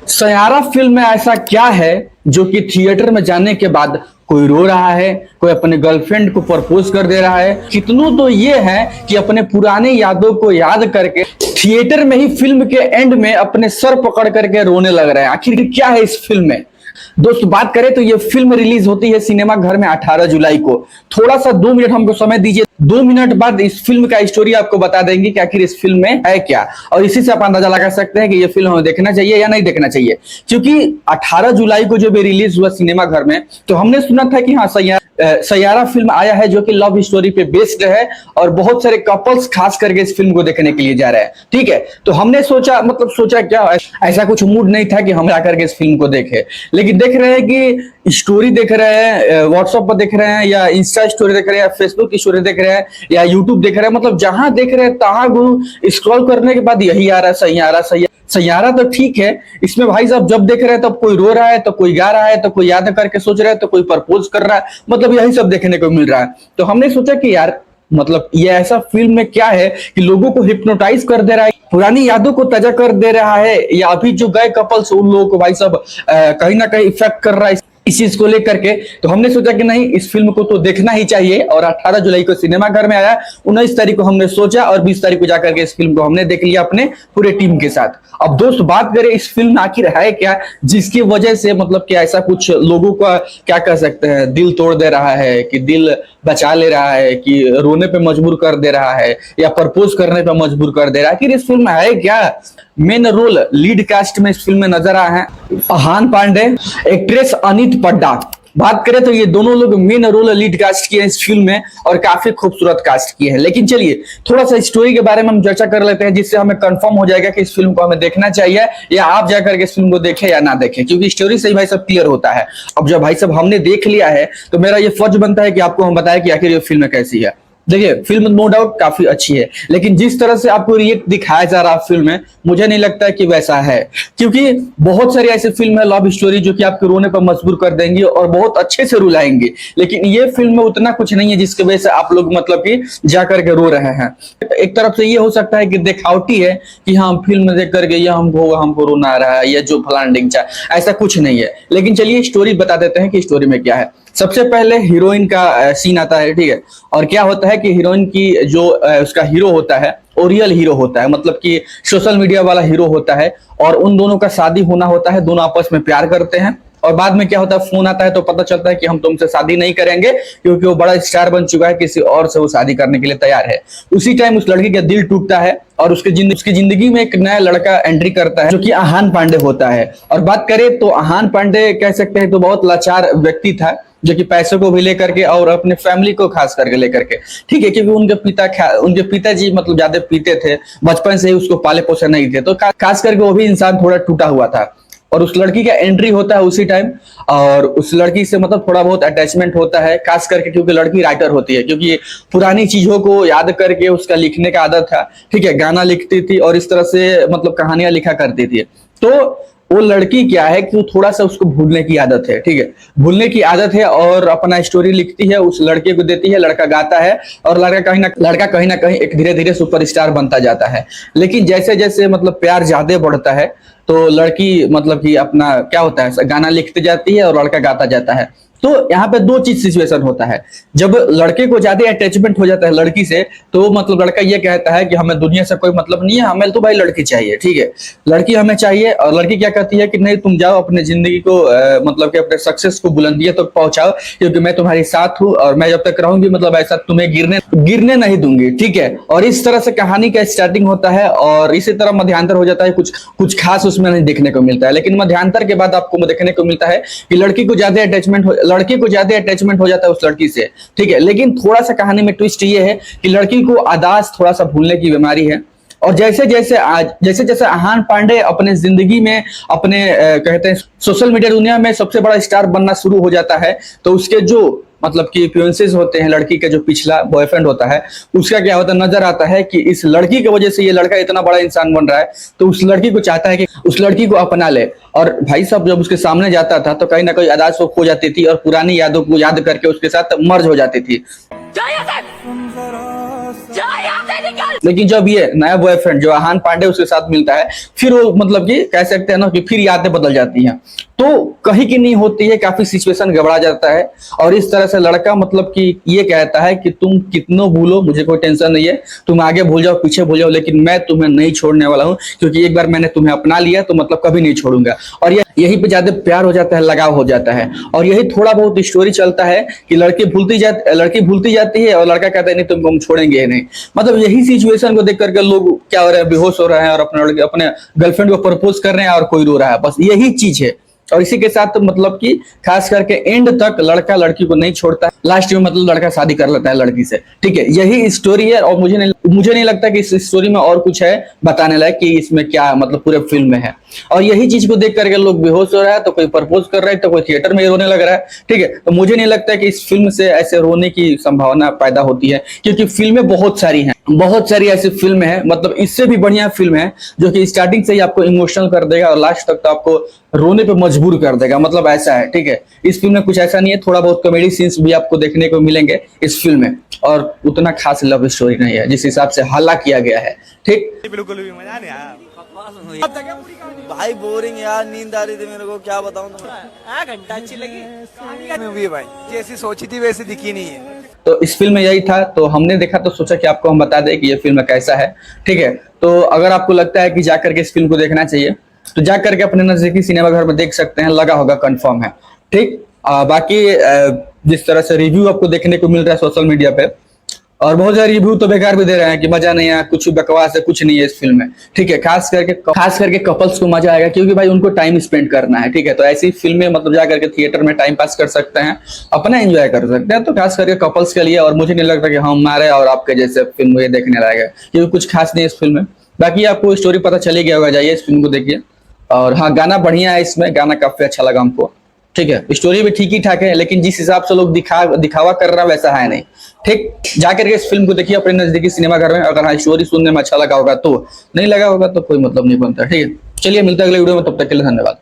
सयारा film में ऐसा क्या है जो कि थिएटर में जाने के बाद कोई रो रहा है, कोई अपने गर्लफ्रेंड को प्रपोज कर दे रहा है। कितनों तो ये है कि अपने पुराने यादों को याद करके थिएटर में ही फिल्म के एंड में अपने सर पकड़ करके रोने लग रहे हैं। आखिर क्या है इस फिल्म में? दोस्त बात करें तो ये फिल्म रिलीज होती है सिनेमा घर में 18 जुलाई को। थोड़ा सा 2 मिनट हमको समय दीजिए, 2 मिनट बाद इस फिल्म का स्टोरी आपको बता देंगे कि आखिर इस फिल्म में है क्या, और इसी से आप अंदाजा लगा सकते हैं कि ये फिल्म हमें देखना चाहिए या नहीं देखना चाहिए। क्योंकि 18 जुलाई को जब ये रिलीज हुआ सिनेमा घर में तो हमने सुना था कि हाँ सयारा फिल्म आया है जो कि लव स्टोरी पे बेस्ड है और बहुत सारे कपल्स खास करके इस फिल्म को देखने के लिए जा रहे हैं। ठीक है, तो हमने सोचा क्या ऐसा कुछ मूड नहीं था कि हम जाकर के इस फिल्म को देखें, लेकिन देख रहे हैं कि स्टोरी देख रहे हैं, व्हाट्सएप पर देख रहे हैं या इंस्टा स्टोरी देख रहे हैं या फेसबुक की स्टोरी देख रहे हैं या यूट्यूब देख रहे हैं, मतलब जहां देख रहे हैं तहां स्क्रॉल करने के बाद यही आ रहा है सैयारा। तो ठीक है, इसमें भाई साहब जब देख रहे हैं तब कोई रो रहा है, तो कोई गा रहा है, तो कोई याद करके सोच रहा है, तो कोई प्रपोज कर रहा है, मतलब यही सब देखने को मिल रहा है। तो हमने सोचा कि यार मतलब ये ऐसा फिल्म में क्या है कि लोगों को हिप्नोटाइज कर दे रहा है, पुरानी यादों को ताजा कर दे रहा है, या अभी जो गए कपल्स उन लोगों को भाई साहब कहीं ना कहीं इफेक्ट कर रहा है इस चीज को लेकर के। तो हमने सोचा कि नहीं, इस फिल्म को तो देखना ही चाहिए, और 18 जुलाई को सिनेमा घर में आया। 19 तारीख को हमने सोचा और 20 तारीख को जाकर के इस फिल्म को हमने देख लिया अपने पूरे टीम के साथ। अब दोस्त बात करें इस फिल्म में आखिर है क्या जिसकी वजह से मतलब कि ऐसा कुछ लोगों का क्या कह सकते हैं दिल तोड़ दे रहा है, कि दिल बचा ले रहा है, कि रोने पे मजबूर कर दे रहा है या प्रपोज करने पे मजबूर कर दे रहा है। आखिर इस फिल्म में है क्या? मेन रोल लीड कास्ट में इस फिल्म में नजर आए हैं अहान पांडे, एक्ट्रेस अनीत पड्डा। बात करें तो ये दोनों लोग मेन रोल लीड कास्ट किए हैं इस फिल्म में और काफी खूबसूरत कास्ट किए हैं। लेकिन चलिए थोड़ा सा स्टोरी के बारे में हम चर्चा कर लेते हैं, जिससे हमें कंफर्म हो जाएगा कि इस फिल्म को हमें देखना चाहिए या आप जाकर के इस फिल्म को देखें या ना देखें, क्योंकि स्टोरी से ही भाई सब क्लियर होता है। अब जब भाई सब हमने देख लिया है तो मेरा ये फर्ज बनता है कि आपको हम बताएं कि आखिर ये फिल्म कैसी है। देखिए फिल्म नो डाउट काफी अच्छी है, लेकिन जिस तरह से आपको रिएक्ट दिखाया जा रहा है फिल्म में, मुझे नहीं लगता है कि वैसा है। क्योंकि बहुत सारी ऐसी फिल्म है लव स्टोरी जो कि आपको रोने पर मजबूर कर देंगी और बहुत अच्छे से रुलाएंगे, लेकिन ये फिल्म में उतना कुछ नहीं है जिसकी वजह से आप लोग मतलब कि जाकर के रो रहे हैं। एक तरफ से ये हो सकता है कि दिखावटी है कि हाँ फिल्म देख करके ये हमको रोना आ रहा है या जो फलान ढिंचा, ऐसा कुछ नहीं है। लेकिन चलिए स्टोरी बता देते हैं कि स्टोरी में क्या है। सबसे पहले हीरोइन का सीन आता है, ठीक है, और क्या होता है कि हीरोइन की जो उसका हीरो होता है वो रियल हीरो होता है, मतलब कि सोशल मीडिया वाला हीरो होता है, और उन दोनों का शादी होना होता है, दोनों आपस में प्यार करते हैं। और बाद में क्या होता है, फोन आता है तो पता चलता है कि हम तुमसे शादी नहीं करेंगे क्योंकि वो बड़ा स्टार बन चुका है, किसी और से वो शादी करने के लिए तैयार है। उसी टाइम उस लड़की का दिल टूटता है और उसकी जिंदगी में एक नया लड़का एंट्री करता है जो कि अहान पांडे होता है। और बात करें तो अहान पांडे कह सकते हैं तो बहुत लाचार व्यक्ति था, जो कि पैसों को भी लेकर के और अपने फैमिली को खास करके लेकर के, ठीक है, क्योंकि उनके पिताजी मतलब ज्यादा पीते थे, बचपन से ही उसको पाले पोसे नहीं थे, तो खास करके वो भी इंसान थोड़ा टूटा हुआ था। और उस लड़की का एंट्री होता है उसी टाइम, और उस लड़की से मतलब थोड़ा बहुत अटैचमेंट होता है, खास करके क्योंकि लड़की राइटर होती है, क्योंकि पुरानी चीजों को याद करके उसका लिखने का आदत था, ठीक है, गाना लिखती थी और इस तरह से मतलब कहानियां लिखा करती थी। तो वो लड़की क्या है कि थोड़ा सा उसको भूलने की आदत है, ठीक है, भूलने की आदत है, और अपना स्टोरी लिखती है, उस लड़के को देती है, लड़का गाता है, और लड़का कहीं ना कहीं एक धीरे धीरे सुपरस्टार बनता जाता है। लेकिन जैसे जैसे मतलब प्यार ज्यादा बढ़ता है तो लड़की मतलब कि अपना क्या होता है, गाना लिखती जाती है और लड़का गाता जाता है। तो यहाँ पे दो चीज सिचुएशन होता है, जब लड़के को ज्यादा अटैचमेंट हो जाता है लड़की से, तो मतलब लड़का ये कहता है कि हमें दुनिया से कोई मतलब नहीं है, हमें तो भाई लड़की चाहिए, ठीक है, लड़की हमें चाहिए। और लड़की क्या कहती है कि नहीं, तुम जाओ अपने जिंदगी को मतलब कि अपने सक्सेस को बुलंदियों तक पहुंचाओ, क्योंकि मैं तुम्हारे साथ हूँ और मैं जब तक रहूंगी मतलब ऐसा तुम्हें गिरने नहीं दूंगी, ठीक है। और इस तरह से कहानी का स्टार्टिंग होता है, और इसी तरह मध्यांतर हो जाता है, कुछ खास उसमें नहीं देखने को मिलता है। लेकिन मध्यांतर के बाद आपको देखने को मिलता है कि लड़की को ज्यादा अटैचमेंट हो जाता है उस लड़की से, ठीक है। लेकिन थोड़ा सा कहानी में ट्विस्ट ये है कि लड़की को आदास थोड़ा सा भूलने की बीमारी है, और जैसे जैसे अहान पांडे अपने जिंदगी में अपने कहते हैं सोशल मीडिया दुनिया में सबसे बड़ा स्टार बनना शुरू हो जाता है, तो उसके जो मतलब कि एक्सपीरियंसेस होते हैं, लड़की का जो पिछला बॉयफ्रेंड होता है उसका क्या होता है, नजर आता है कि इस लड़की की वजह से ये लड़का इतना बड़ा इंसान बन रहा है, तो उस लड़की को चाहता है कि उस लड़की को अपना ले। और भाई साहब जब उसके सामने जाता था तो कहीं ना कहीं आदास वो खो जाती थी और पुरानी यादों को याद करके उसके साथ मर्ज हो जाती थी। लेकिन जब ये नया बॉयफ्रेंड जो आहान पांडे उसके साथ मिलता है, फिर वो मतलब कि कह सकते हैं ना कि फिर यादें बदल जाती हैं, तो कहीं की नहीं होती है, काफी सिचुएशन गड़बड़ा जाता है। और इस तरह से लड़का मतलब कि ये कहता है कि तुम कितनों भूलो, मुझे कोई टेंशन नहीं है, तुम आगे भूल जाओ पीछे भूल जाओ, लेकिन मैं तुम्हें नहीं छोड़ने वाला हूँ, क्योंकि एक बार मैंने तुम्हें अपना लिया तो मतलब कभी नहीं छोड़ूंगा। और यही पे ज्यादा प्यार हो जाता है, लगाव हो जाता है। और यही थोड़ा बहुत स्टोरी चलता है कि लड़की भूलती जाती है और लड़का कहता है नहीं तुमको हम छोड़ेंगे ही नहीं। मतलब यही सिचुएशन को देख करके लोग क्या हो रहे हैं, बेहोश हो रहे हैं और अपने गर्लफ्रेंड को प्रपोज कर रहे हैं और कोई रो रहा है, बस यही चीज है। और इसी के साथ मतलब कि खास करके एंड तक लड़का लड़की को नहीं छोड़ता है, लास्ट में मतलब लड़का शादी कर लेता है लड़की से। ठीक है, यही स्टोरी है। और मुझे नहीं लगता कि इस स्टोरी में और कुछ है बताने लायक कि इसमें क्या मतलब पूरे फिल्म में है। और यही चीज को देख करके लोग बेहोश हो रहा है, तो कोई प्रपोज कर रहा है, तो कोई थिएटर में रोने लग रहा है। ठीक है, तो मुझे नहीं लगता कि इस फिल्म से ऐसे रोने की संभावना पैदा होती है, क्योंकि फिल्में बहुत सारी हैं, बहुत सारी ऐसी फिल्म है, मतलब इससे भी बढ़िया फिल्म है जो कि स्टार्टिंग से ही आपको इमोशनल कर देगा और लास्ट तक तो आपको रोने पे मजबूर कर देगा, मतलब ऐसा है। ठीक है, इस फिल्म में कुछ ऐसा नहीं है, थोड़ा बहुत कॉमेडी सीन्स भी आपको देखने को मिलेंगे इस फिल्म में, और उतना खास लव स्टोरी नहीं है जिस हिसाब से हल्ला किया गया है। ठीक, बिल्कुल भी मजा नहीं आया भाई, बोरिंग यार, नींद आ रही थी मेरे को, क्या बताऊं तुम्हें। घंटा अच्छी लगी मूवी है भाई, जैसी सोची थी वैसी दिखी नहीं है। तो इस फिल्म में यही था, तो हमने देखा तो सोचा कि आपको हम बता दें कि ये फिल्म कैसा है। ठीक है, तो अगर आपको लगता है कि जाकर के इस फिल्म को देखना चाहिए तो जाकर के अपने नजदीकी सिनेमा घर में देख सकते हैं, लगा होगा कंफर्म है। ठीक, बाकी जिस तरह से रिव्यू आपको देखने को मिल रहा है सोशल मीडिया पे, और बहुत सारे रिव्यू तो बेकार भी दे रहे हैं कि मजा नहीं आया, कुछ बकवास है, कुछ नहीं है इस फिल्म में। ठीक है, खास करके कपल्स को मजा आएगा, क्योंकि भाई उनको टाइम स्पेंड करना है। ठीक है, तो ऐसी फिल्में मतलब जा करके थिएटर में टाइम पास कर सकते हैं, अपना एंजॉय कर सकते हैं, तो खास करके कपल्स के लिए। और मुझे नहीं लगता कि हमारे और आपके जैसे फिल्म ये देखने लायक है, क्योंकि कुछ खास नहीं है इस फिल्म में। बाकी आपको स्टोरी पता चले गया होगा, जाइए इस फिल्म को देखिए। और हाँ, गाना बढ़िया है इसमें, गाना काफी अच्छा लगा हमको। ठीक है, स्टोरी भी ठीक ही ठाक है, लेकिन जिस हिसाब से लोग दिखावा कर रहा है वैसा है नहीं। ठीक, जाकर के इस फिल्म को देखिए अपने नजदीकी सिनेमा घर में। अगर हाँ स्टोरी सुनने में अच्छा लगा होगा तो, नहीं लगा होगा तो कोई मतलब नहीं बनता। ठीक है, चलिए मिलते हैं अगले वीडियो में, तब तक के लिए धन्यवाद।